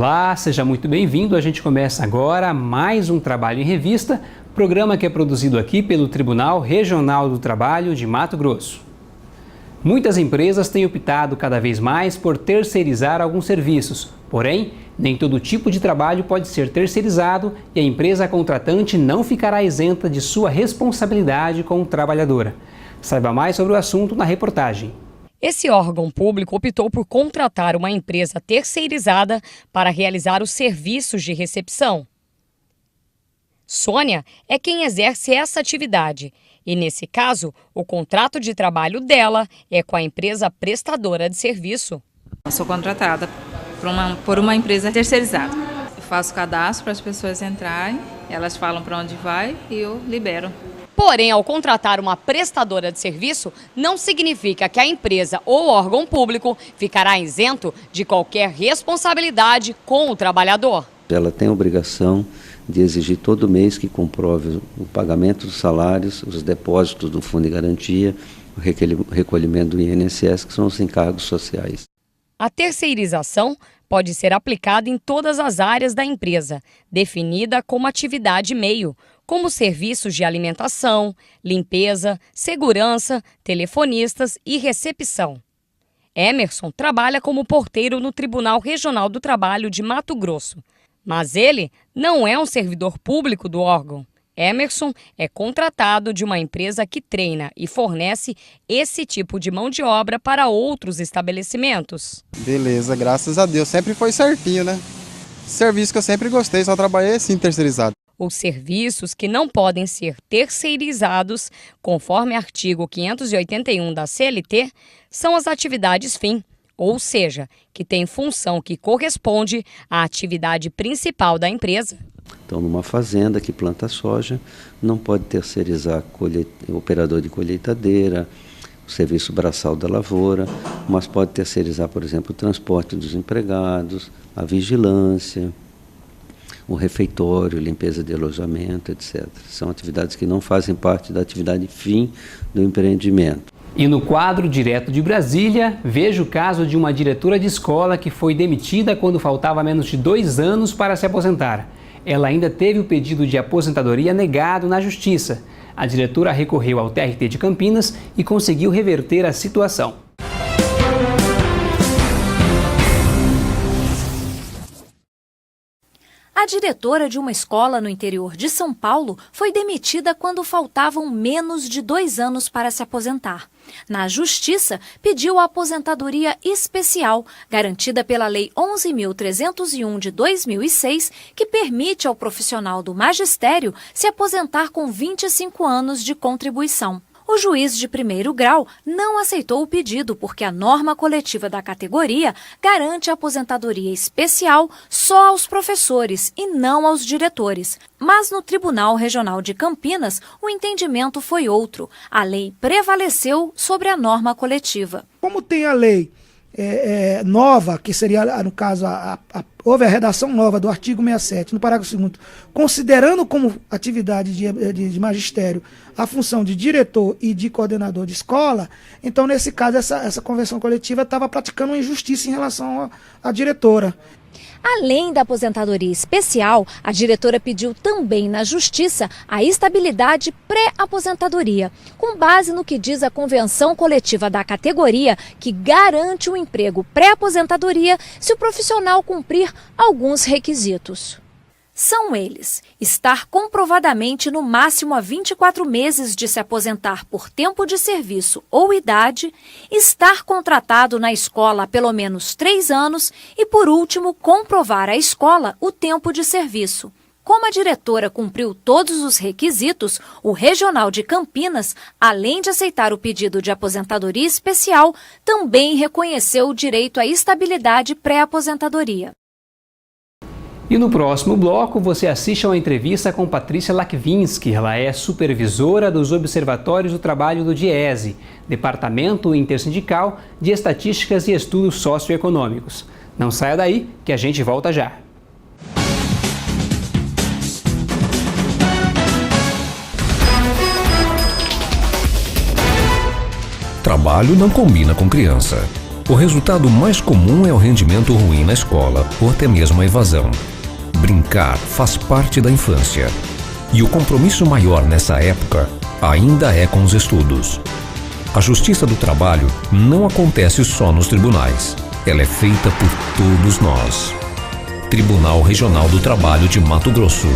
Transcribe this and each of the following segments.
Olá, seja muito bem-vindo. A gente começa agora mais um Trabalho em Revista, programa que é produzido aqui pelo Tribunal Regional do Trabalho de Mato Grosso. Muitas empresas têm optado cada vez mais por terceirizar alguns serviços, porém, nem todo tipo de trabalho pode ser terceirizado e a empresa contratante não ficará isenta de sua responsabilidade com o trabalhador. Saiba mais sobre o assunto na reportagem. Esse órgão público optou por contratar uma empresa terceirizada para realizar os serviços de recepção. Sônia é quem exerce essa atividade e, nesse caso, o contrato de trabalho dela é com a empresa prestadora de serviço. Eu sou contratada por uma empresa terceirizada. Eu faço cadastro para as pessoas entrarem, elas falam para onde vai e eu libero. Porém, ao contratar uma prestadora de serviço, não significa que a empresa ou órgão público ficará isento de qualquer responsabilidade com o trabalhador. Ela tem a obrigação de exigir todo mês que comprove o pagamento dos salários, os depósitos do Fundo de Garantia, o recolhimento do INSS, que são os encargos sociais. A terceirização pode ser aplicada em todas as áreas da empresa, definida como atividade meio, como serviços de alimentação, limpeza, segurança, telefonistas e recepção. Emerson trabalha como porteiro no Tribunal Regional do Trabalho de Mato Grosso, mas ele não é um servidor público do órgão. Emerson é contratado de uma empresa que treina e fornece esse tipo de mão de obra para outros estabelecimentos. Beleza, graças a Deus. Sempre foi certinho, né? Serviço que eu sempre gostei, só trabalhei assim terceirizado. Os serviços que não podem ser terceirizados, conforme artigo 581 da CLT, são as atividades fim, ou seja, que têm função que corresponde à atividade principal da empresa. Então, numa fazenda que planta soja, não pode terceirizar o operador de colheitadeira, o serviço braçal da lavoura, mas pode terceirizar, por exemplo, o transporte dos empregados, a vigilância, o refeitório, limpeza de alojamento, etc. São atividades que não fazem parte da atividade fim do empreendimento. E no quadro direto de Brasília, veja o caso de uma diretora de escola que foi demitida quando faltava menos de 2 anos para se aposentar. Ela ainda teve o pedido de aposentadoria negado na Justiça. A diretora recorreu ao TRT de Campinas e conseguiu reverter a situação. A diretora de uma escola no interior de São Paulo foi demitida quando faltavam menos de 2 anos para se aposentar. Na Justiça, pediu a aposentadoria especial, garantida pela Lei 11.301 de 2006, que permite ao profissional do magistério se aposentar com 25 anos de contribuição. O juiz de primeiro grau não aceitou o pedido porque a norma coletiva da categoria garante a aposentadoria especial só aos professores e não aos diretores. Mas no Tribunal Regional de Campinas, o entendimento foi outro. A lei prevaleceu sobre a norma coletiva. Como tem a lei nova, que seria, no caso, houve a redação nova do artigo 67, no parágrafo 2º, considerando como atividade de magistério a função de diretor e de coordenador de escola, então, nesse caso, essa convenção coletiva estava praticando uma injustiça em relação à diretora. Além da aposentadoria especial, a diretora pediu também na Justiça a estabilidade pré-aposentadoria, com base no que diz a convenção coletiva da categoria, que garante o emprego pré-aposentadoria se o profissional cumprir alguns requisitos. São eles: estar comprovadamente no máximo a 24 meses de se aposentar por tempo de serviço ou idade, estar contratado na escola há pelo menos 3 anos e, por último, comprovar à escola o tempo de serviço. Como a diretora cumpriu todos os requisitos, o Regional de Campinas, além de aceitar o pedido de aposentadoria especial, também reconheceu o direito à estabilidade pré-aposentadoria. E no próximo bloco você assiste a uma entrevista com Patrícia Lakvinsky. Ela é supervisora dos Observatórios do Trabalho do DIESE, Departamento Intersindical de Estatísticas e Estudos Socioeconômicos. Não saia daí que a gente volta já. Trabalho não combina com criança. O resultado mais comum é o rendimento ruim na escola ou até mesmo a evasão. Brincar faz parte da infância. E o compromisso maior nessa época ainda é com os estudos. A Justiça do Trabalho não acontece só nos tribunais. Ela é feita por todos nós. Tribunal Regional do Trabalho de Mato Grosso.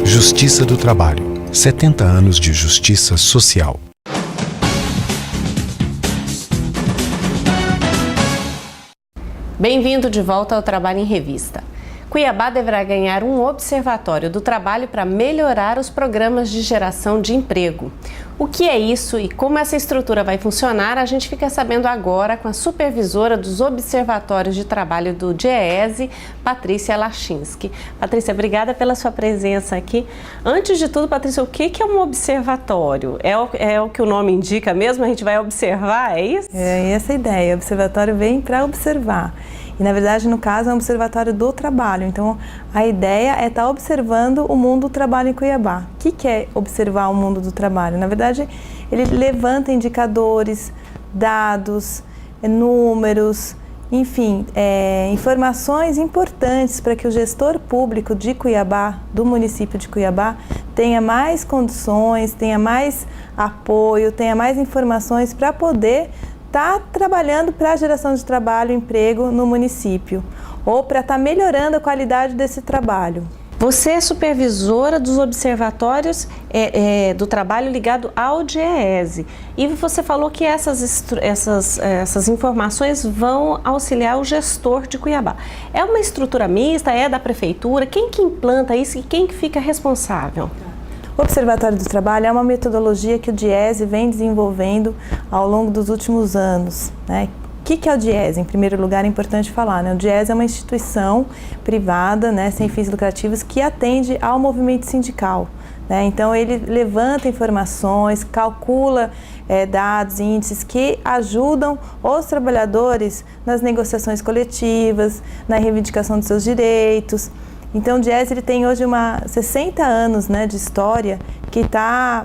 Justiça do Trabalho. 70 anos de justiça social. Bem-vindo de volta ao Trabalho em Revista. Cuiabá deverá ganhar um observatório do trabalho para melhorar os programas de geração de emprego. O que é isso e como essa estrutura vai funcionar, a gente fica sabendo agora com a supervisora dos observatórios de trabalho do DIEESE, Patrícia Lachinski. Patrícia, obrigada pela sua presença aqui. Antes de tudo, Patrícia, o que é um observatório? É o que o nome indica mesmo? A gente vai observar, é isso? É essa a ideia. O observatório vem para observar. E, na verdade, no caso, é um observatório do trabalho. Então, a ideia é estar observando o mundo do trabalho em Cuiabá. O que é observar o mundo do trabalho? Na verdade, ele levanta indicadores, dados, números, enfim, informações importantes para que o gestor público de Cuiabá, do município de Cuiabá, tenha mais condições, tenha mais apoio, tenha mais informações para poder estar trabalhando para a geração de trabalho, emprego no município, ou para estar melhorando a qualidade desse trabalho. Você é supervisora dos observatórios do trabalho ligado ao DIEESE. E você falou que essas informações vão auxiliar o gestor de Cuiabá. É uma estrutura mista? É da prefeitura? Quem que implanta isso e quem que fica responsável? O Observatório do Trabalho é uma metodologia que o DIEESE vem desenvolvendo ao longo dos últimos anos, né? O que é o DIEESE? Em primeiro lugar, é importante falar, né? O DIEESE é uma instituição privada, né, sem fins lucrativos, que atende ao movimento sindical, né? Então, ele levanta informações, calcula dados, índices que ajudam os trabalhadores nas negociações coletivas, na reivindicação dos seus direitos. Então, o DIEESE ele tem hoje 60 anos, né, de história que está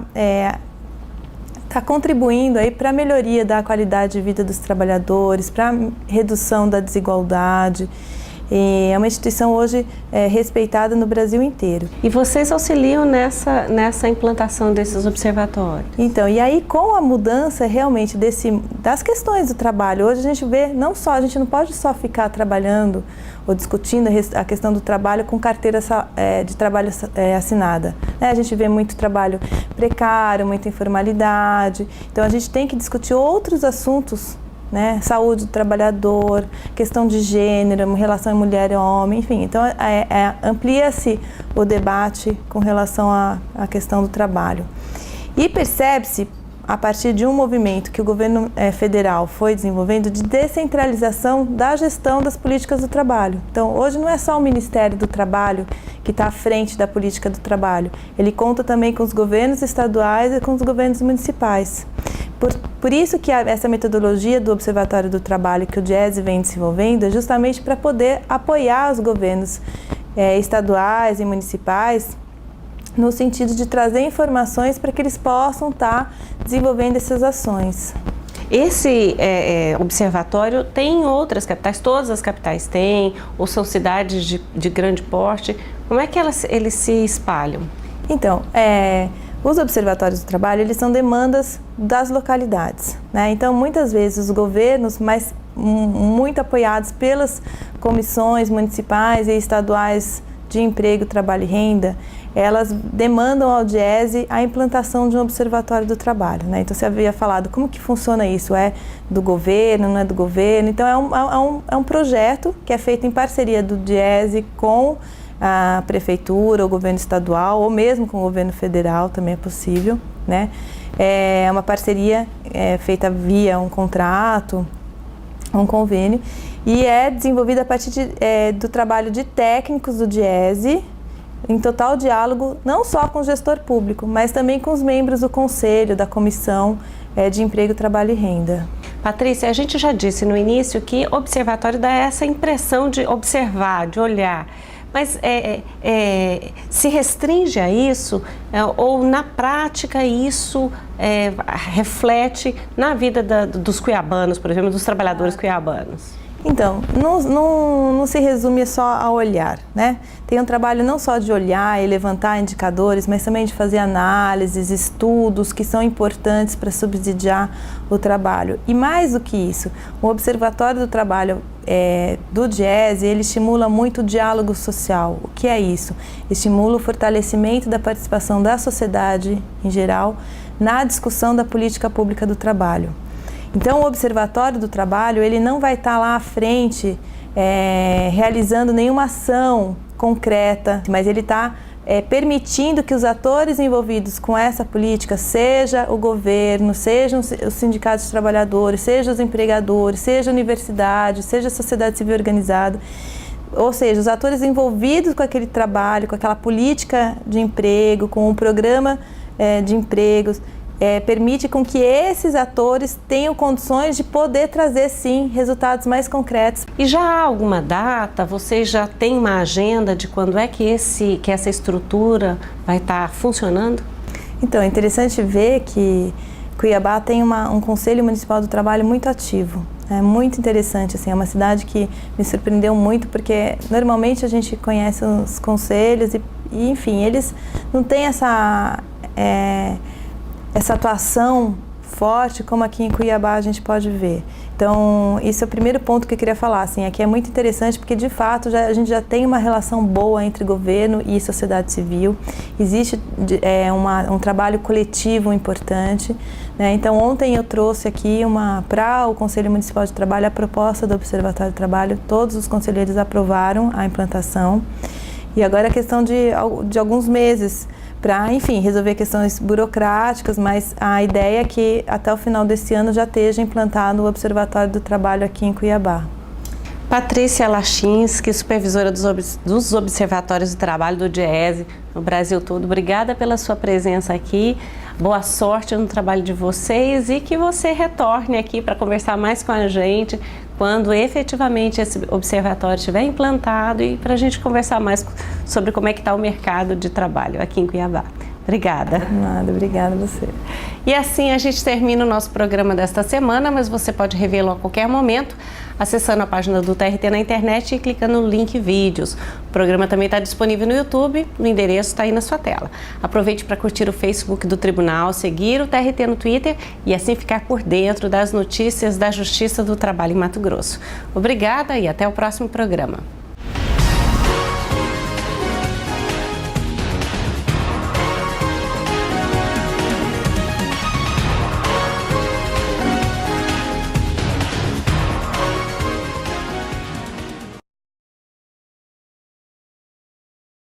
contribuindo para a melhoria da qualidade de vida dos trabalhadores, para a redução da desigualdade. É uma instituição hoje respeitada no Brasil inteiro. E vocês auxiliam nessa implantação desses observatórios? Então, e aí com a mudança realmente das questões do trabalho, hoje a gente vê, a gente não pode só ficar trabalhando ou discutindo a questão do trabalho com carteira de trabalho assinada. A gente vê muito trabalho precário, muita informalidade, então a gente tem que discutir outros assuntos, né? Saúde do trabalhador, questão de gênero, relação mulher e homem, enfim. Então, amplia-se o debate com relação à questão do trabalho. E percebe-se, a partir de um movimento que o governo federal foi desenvolvendo, de descentralização da gestão das políticas do trabalho. Então, hoje não é só o Ministério do Trabalho que está à frente da política do trabalho. Ele conta também com os governos estaduais e com os governos municipais. Por isso que essa metodologia do Observatório do Trabalho que o DIEESE vem desenvolvendo é justamente para poder apoiar os governos estaduais e municipais no sentido de trazer informações para que eles possam estar desenvolvendo essas ações. Esse observatório tem em outras capitais, todas as capitais têm, ou são cidades de grande porte. Como é que eles se espalham? Então, os observatórios do trabalho, eles são demandas das localidades, né? Então, muitas vezes os governos, mas muito apoiados pelas comissões municipais e estaduais de emprego, trabalho e renda, elas demandam ao DIEESE a implantação de um observatório do trabalho, né? Então, você havia falado como que funciona isso, é do governo, não é do governo? Então, é um projeto que é feito em parceria do DIEESE com a prefeitura, o governo estadual, ou mesmo com o governo federal, também é possível, né? É uma parceria feita via um contrato, um convênio, e é desenvolvido a partir do trabalho de técnicos do DIESE, em total diálogo não só com o gestor público, mas também com os membros do conselho, da comissão de emprego, trabalho e renda. Patrícia, a gente já disse no início que observatório dá essa impressão de observar, de olhar, mas se restringe a isso ou na prática isso reflete na vida dos cuiabanos, por exemplo, dos trabalhadores cuiabanos? Então, não se resume só a olhar, né? Tem um trabalho não só de olhar e levantar indicadores, mas também de fazer análises, estudos que são importantes para subsidiar o trabalho. E mais do que isso, o Observatório do Trabalho do DIESE, ele estimula muito o diálogo social. O que é isso? Estimula o fortalecimento da participação da sociedade em geral na discussão da política pública do trabalho. Então, o Observatório do Trabalho, ele não vai estar lá à frente realizando nenhuma ação concreta, mas ele está permitindo que os atores envolvidos com essa política, seja o governo, sejam os sindicatos de trabalhadores, seja os empregadores, seja a universidade, seja a sociedade civil organizada, ou seja, os atores envolvidos com aquele trabalho, com aquela política de emprego, com o programa de empregos, permite com que esses atores tenham condições de poder trazer, sim, resultados mais concretos. E já há alguma data? Você já tem uma agenda de quando é que essa estrutura vai estar funcionando? Então, é interessante ver que Cuiabá tem um Conselho Municipal do Trabalho muito ativo. É muito interessante, assim, é uma cidade que me surpreendeu muito, porque normalmente a gente conhece os conselhos e enfim, eles não têm essa atuação forte como aqui em Cuiabá a gente pode ver. Então, esse é o primeiro ponto que eu queria falar. Assim, aqui é muito interessante porque, de fato, a gente já tem uma relação boa entre governo e sociedade civil. Existe um trabalho coletivo importante, né? Então, ontem eu trouxe aqui para o Conselho Municipal de Trabalho a proposta do Observatório do Trabalho. Todos os conselheiros aprovaram a implantação. E agora a questão de alguns meses para, enfim, resolver questões burocráticas, mas a ideia é que até o final desse ano já esteja implantado o Observatório do Trabalho aqui em Cuiabá. Patrícia Lachinski, supervisora dos Observatórios do Trabalho do DIESE no Brasil todo, obrigada pela sua presença aqui, boa sorte no trabalho de vocês e que você retorne aqui para conversar mais com a gente quando efetivamente esse observatório estiver implantado e para a gente conversar mais sobre como é que está o mercado de trabalho aqui em Cuiabá. Obrigada. Nada, obrigada a você. E assim a gente termina o nosso programa desta semana, mas você pode revê-lo a qualquer momento, acessando a página do TRT na internet e clicando no link vídeos. O programa também está disponível no YouTube, o endereço está aí na sua tela. Aproveite para curtir o Facebook do Tribunal, seguir o TRT no Twitter e assim ficar por dentro das notícias da Justiça do Trabalho em Mato Grosso. Obrigada e até o próximo programa.